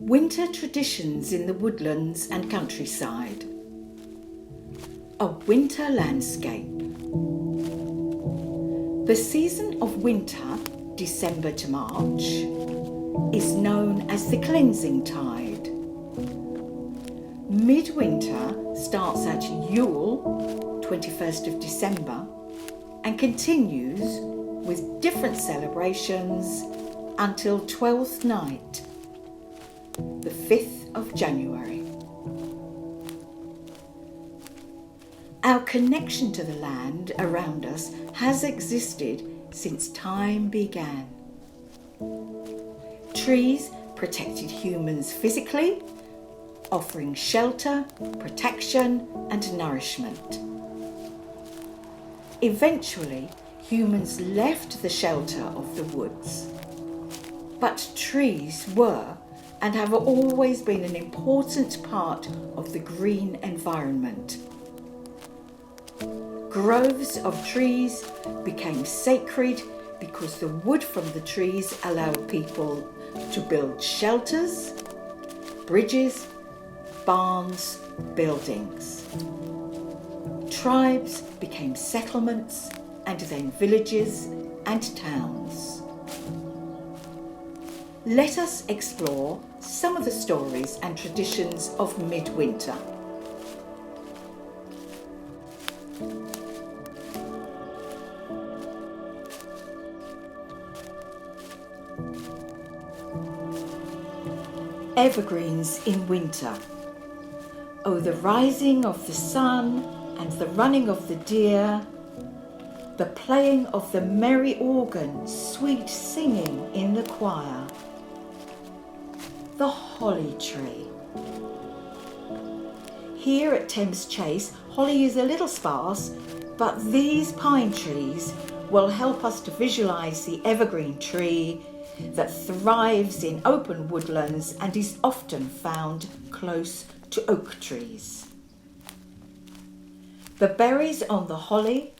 Winter traditions in the woodlands and countryside. A winter landscape. The season of winter, December to March, is known as the cleansing tide. Midwinter starts at Yule, 21st of December, and continues with different celebrations until Twelfth Night, the 5th of January. Our connection to the land around us has existed since time began. Trees protected humans physically, offering shelter, protection, and nourishment. Eventually, humans left the shelter of the woods, but trees were and have always been an important part of the green environment. Groves of trees became sacred because the wood from the trees allowed people to build shelters, bridges, barns, buildings. Tribes became settlements and then villages and towns. Let us explore some of the stories and traditions of Midwinter. Evergreens in winter. Oh, the rising of the sun and the running of the deer, the playing of the merry organ, sweet singing in the choir. The holly tree. Here at Thames Chase, holly is a little sparse, but these pine trees will help us to visualise the evergreen tree that thrives in open woodlands and is often found close to oak trees. The berries on the holly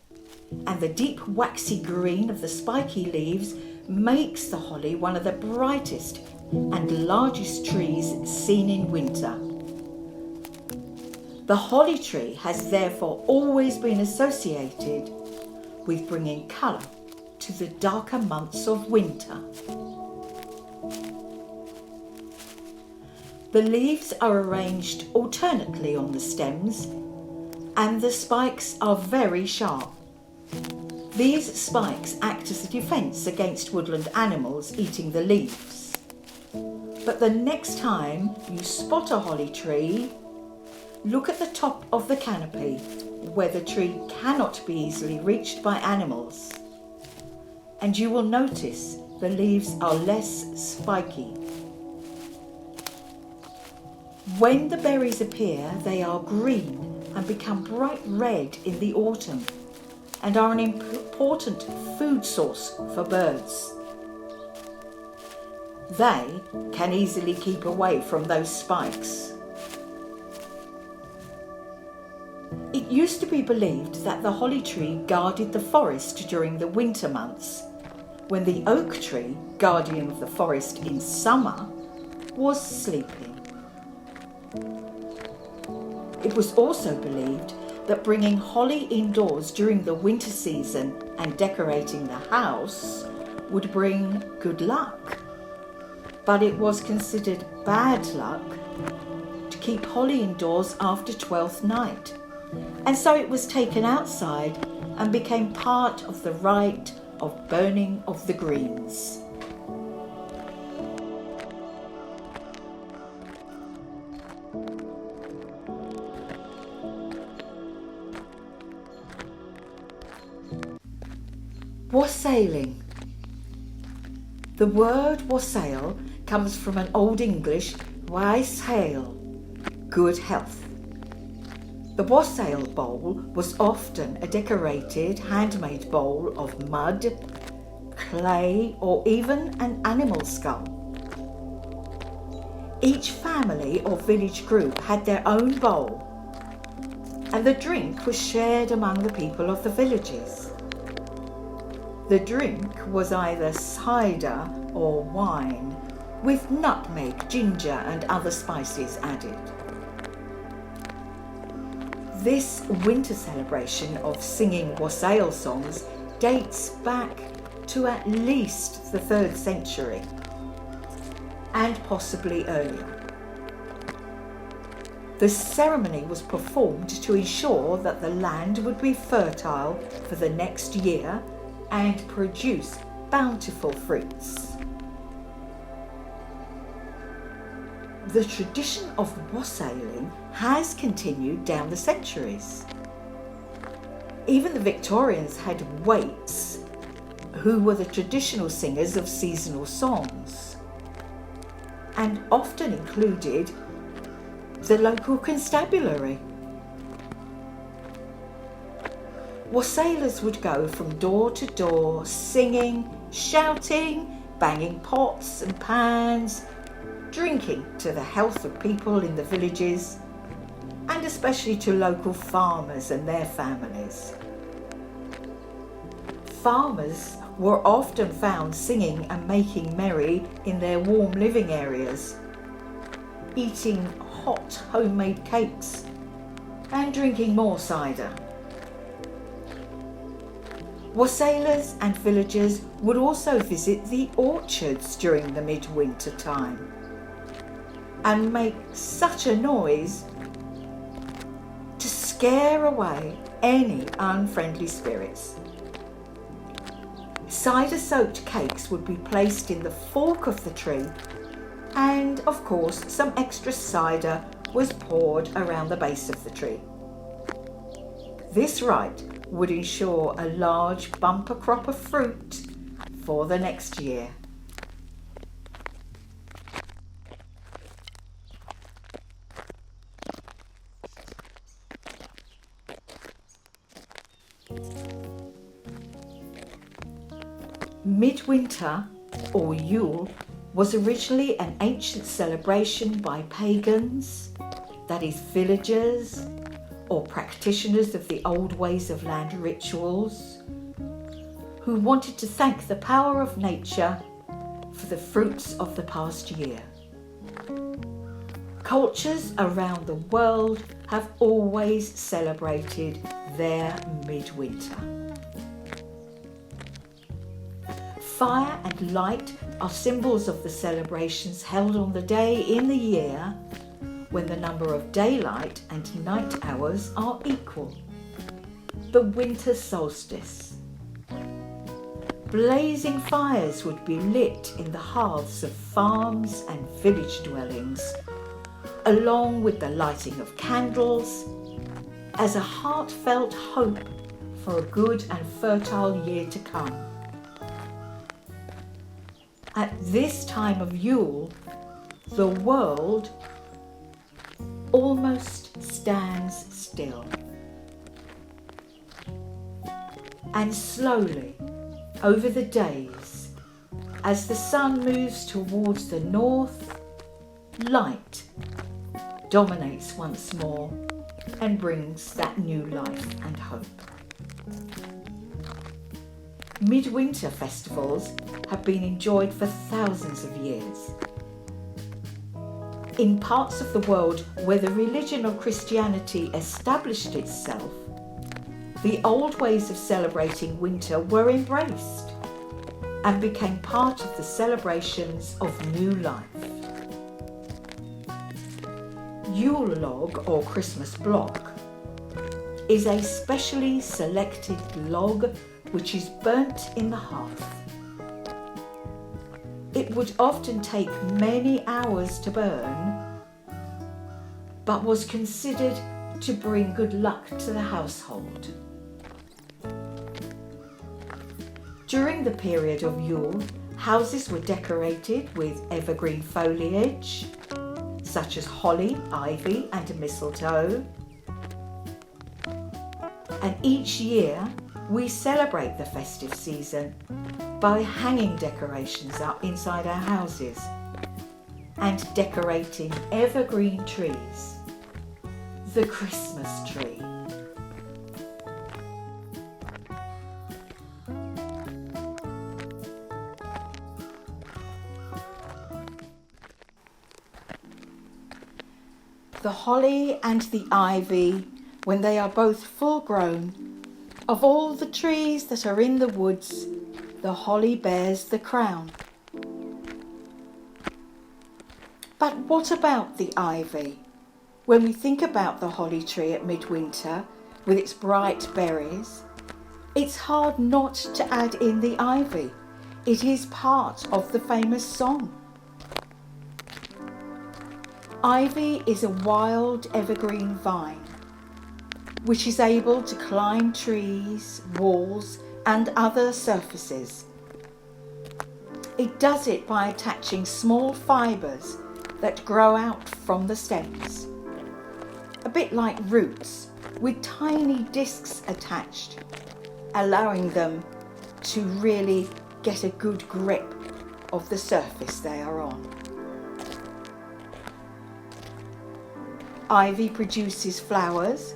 and the deep waxy green of the spiky leaves makes the holly one of the brightest and largest trees seen in winter. The holly tree has therefore always been associated with bringing colour to the darker months of winter. The leaves are arranged alternately on the stems, and the spikes are very sharp. These spikes act as a defence against woodland animals eating the leaves. But the next time you spot a holly tree, look at the top of the canopy, where the tree cannot be easily reached by animals, and you will notice the leaves are less spiky. When the berries appear, they are green and become bright red in the autumn and are an important food source for birds. They can easily keep away from those spikes. It used to be believed that the holly tree guarded the forest during the winter months, when the oak tree, guardian of the forest in summer, was sleeping. It was also believed that bringing holly indoors during the winter season and decorating the house would bring good luck. But it was considered bad luck to keep holly indoors after Twelfth Night, and so it was taken outside and became part of the rite of burning of the greens. Wassailing. The word wassail comes from an Old English waishael, good health. The wassail bowl was often a decorated handmade bowl of mud, clay, or even an animal skull. Each family or village group had their own bowl, and the drink was shared among the people of the villages. The drink was either cider or wine, with nutmeg, ginger and other spices added. This winter celebration of singing wassail songs dates back to at least the 3rd century and possibly earlier. The ceremony was performed to ensure that the land would be fertile for the next year and produce bountiful fruits. The tradition of wassailing has continued down the centuries. Even the Victorians had waits, who were the traditional singers of seasonal songs, and often included the local constabulary. Wassailers would go from door to door singing, shouting, banging pots and pans, drinking to the health of people in the villages, and especially to local farmers and their families. Farmers were often found singing and making merry in their warm living areas, eating hot homemade cakes and drinking more cider. Wassailers and villagers would also visit the orchards during the midwinter time and make such a noise to scare away any unfriendly spirits. Cider-soaked cakes would be placed in the fork of the tree, and of course some extra cider was poured around the base of the tree. This rite would ensure a large bumper crop of fruit for the next year. Midwinter, or Yule, was originally an ancient celebration by pagans, that is villagers or practitioners of the old ways of land rituals, who wanted to thank the power of nature for the fruits of the past year. Cultures around the world have always celebrated their midwinter. Fire and light are symbols of the celebrations held on the day in the year when the number of daylight and night hours are equal, the winter solstice. Blazing fires would be lit in the hearths of farms and village dwellings, along with the lighting of candles, as a heartfelt hope for a good and fertile year to come. At this time of Yule, the world almost stands still. And slowly, over the days, as the sun moves towards the north, light dominates once more and brings that new life and hope. Midwinter festivals have been enjoyed for thousands of years. In parts of the world where the religion of Christianity established itself, the old ways of celebrating winter were embraced and became part of the celebrations of new life. Yule log, or Christmas block, is a specially selected log which is burnt in the hearth. It would often take many hours to burn, but was considered to bring good luck to the household. During the period of Yule, houses were decorated with evergreen foliage, such as holly, ivy and mistletoe. And each year, we celebrate the festive season by hanging decorations up inside our houses and decorating evergreen trees, the Christmas tree. The holly and the ivy, when they are both full grown, of all the trees that are in the woods, the holly bears the crown. But what about the ivy? When we think about the holly tree at Midwinter with its bright berries, it's hard not to add in the ivy. It is part of the famous song. Ivy is a wild evergreen vine which is able to climb trees, walls and other surfaces. It does it by attaching small fibres that grow out from the stems, a bit like roots with tiny discs attached, allowing them to really get a good grip of the surface they are on. Ivy produces flowers,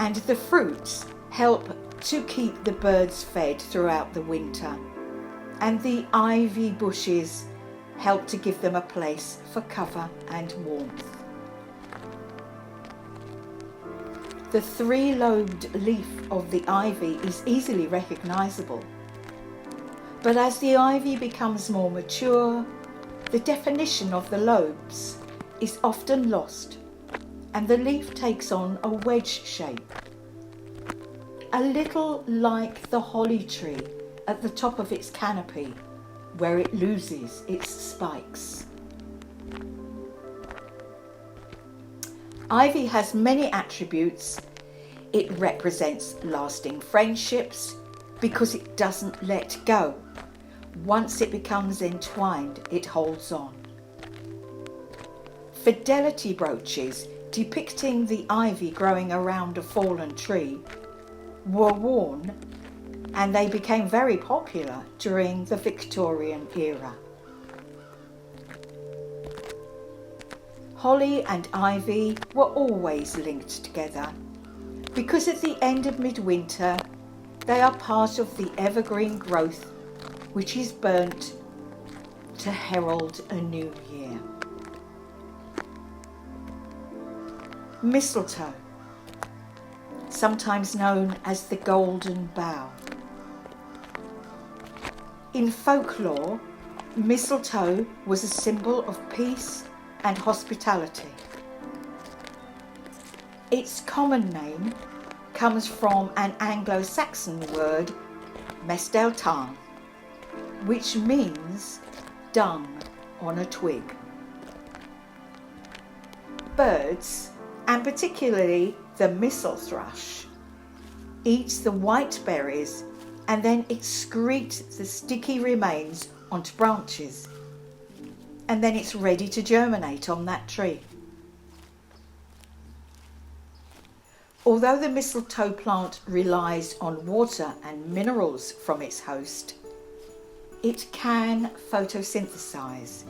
and the fruits help to keep the birds fed throughout the winter, and the ivy bushes help to give them a place for cover and warmth. The three-lobed leaf of the ivy is easily recognisable, but as the ivy becomes more mature, the definition of the lobes is often lost and the leaf takes on a wedge shape, a little like the holly tree at the top of its canopy where it loses its spikes. Ivy has many attributes. It represents lasting friendships because it doesn't let go. Once it becomes entwined, it holds on. Fidelity brooches depicting the ivy growing around a fallen tree were worn, and they became very popular during the Victorian era. Holly and ivy were always linked together because at the end of midwinter they are part of the evergreen growth which is burnt to herald a new year. Mistletoe, sometimes known as the golden bough. In folklore, mistletoe was a symbol of peace and hospitality. Its common name comes from an Anglo-Saxon word, mesteltan, which means dung on a twig. Birds, and particularly the mistle thrush, eats the white berries and then excrete the sticky remains onto branches, and then it's ready to germinate on that tree. Although the mistletoe plant relies on water and minerals from its host, it can photosynthesize.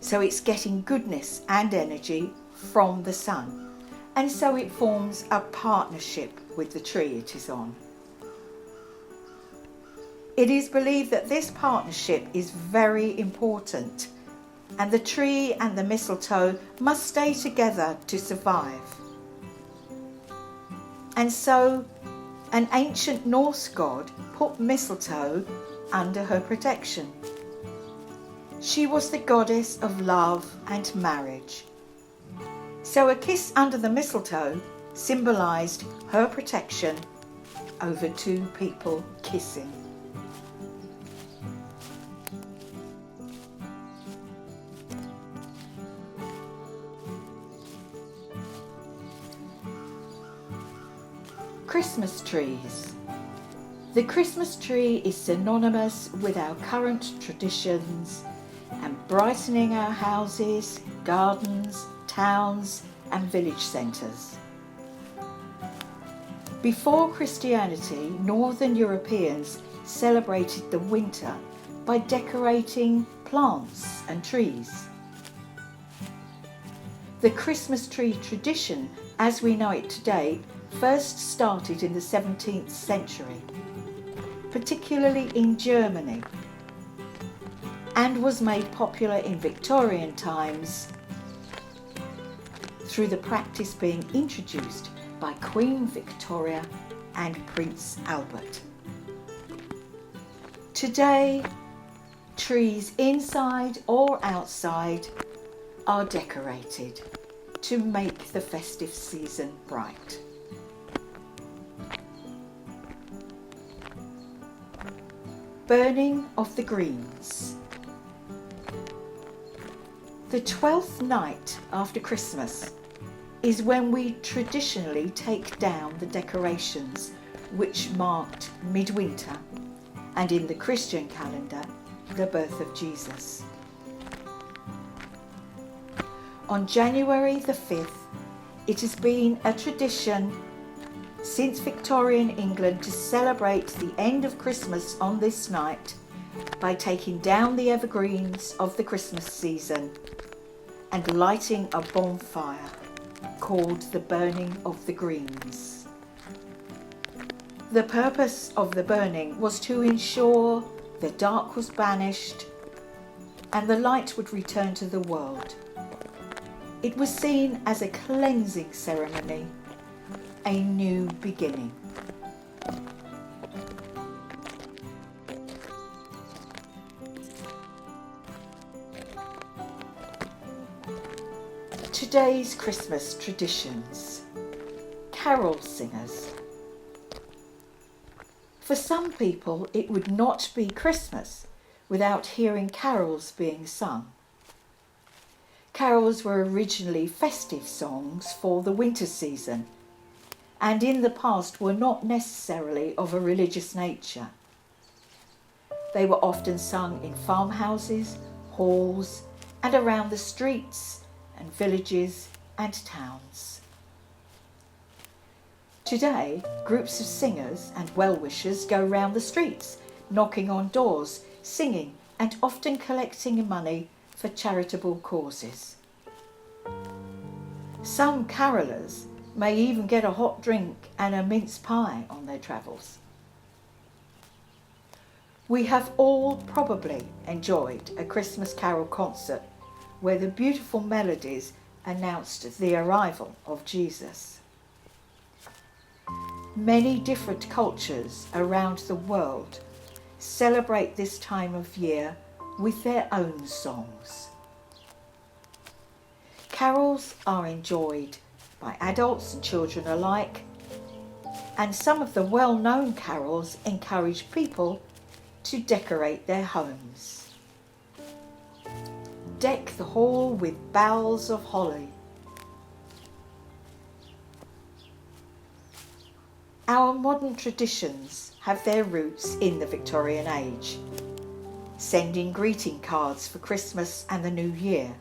So it's getting goodness and energy from the sun, and so it forms a partnership with the tree it is on. It is believed that this partnership is very important, and the tree and the mistletoe must stay together to survive. And so an ancient Norse god put mistletoe under her protection. She was the goddess of love and marriage. So a kiss under the mistletoe symbolised her protection over two people kissing. Christmas trees. The Christmas tree is synonymous with our current traditions and brightening our houses, gardens, towns and village centres. Before Christianity, Northern Europeans celebrated the winter by decorating plants and trees. The Christmas tree tradition, as we know it today, first started in the 17th century, particularly in Germany, and was made popular in Victorian times through the practice being introduced by Queen Victoria and Prince Albert. Today, trees inside or outside are decorated to make the festive season bright. Burning of the greens. The 12th night after Christmas is when we traditionally take down the decorations which marked Midwinter, and in the Christian calendar, the birth of Jesus. On January the 5th, it has been a tradition since Victorian England to celebrate the end of Christmas on this night by taking down the evergreens of the Christmas season and lighting a bonfire called the burning of the greens. The purpose of the burning was to ensure the dark was banished and the light would return to the world. It was seen as a cleansing ceremony, a new beginning. Today's Christmas traditions. Carol singers. For some people, it would not be Christmas without hearing carols being sung. Carols were originally festive songs for the winter season, and in the past were not necessarily of a religious nature. They were often sung in farmhouses, halls, and around the streets and villages and towns. Today, groups of singers and well-wishers go round the streets, knocking on doors, singing, and often collecting money for charitable causes. Some carolers may even get a hot drink and a mince pie on their travels. We have all probably enjoyed a Christmas carol concert where the beautiful melodies announced the arrival of Jesus. Many different cultures around the world celebrate this time of year with their own songs. Carols are enjoyed by adults and children alike, and some of the well-known carols encourage people to decorate their homes. Deck the hall with boughs of holly. Our modern traditions have their roots in the Victorian age, sending greeting cards for Christmas and the New Year,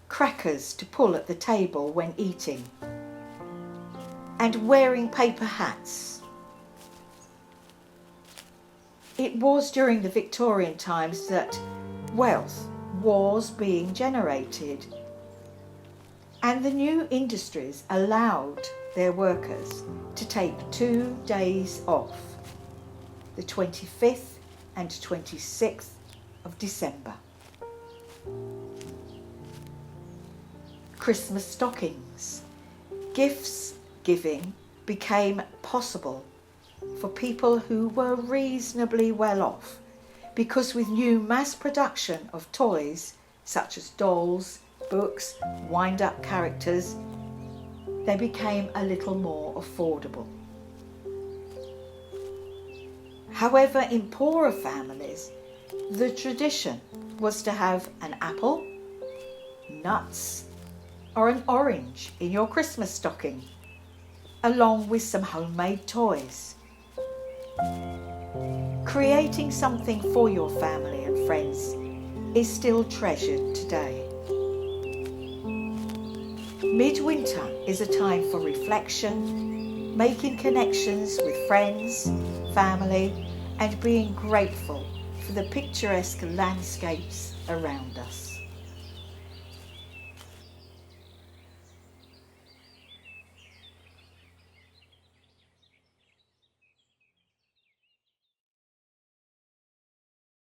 crackers to pull at the table when eating, and wearing paper hats. It was during the Victorian times that wealth was being generated, and the new industries allowed their workers to take 2 days off, the 25th and 26th of December. Christmas stockings. Gifts giving became possible for people who were reasonably well off, because with new mass production of toys such as dolls, books, wind-up characters, they became a little more affordable. However, in poorer families, the tradition was to have an apple, nuts, or an orange in your Christmas stocking, along with some homemade toys. Creating something for your family and friends is still treasured today. Midwinter is a time for reflection, making connections with friends, family, and being grateful for the picturesque landscapes around us.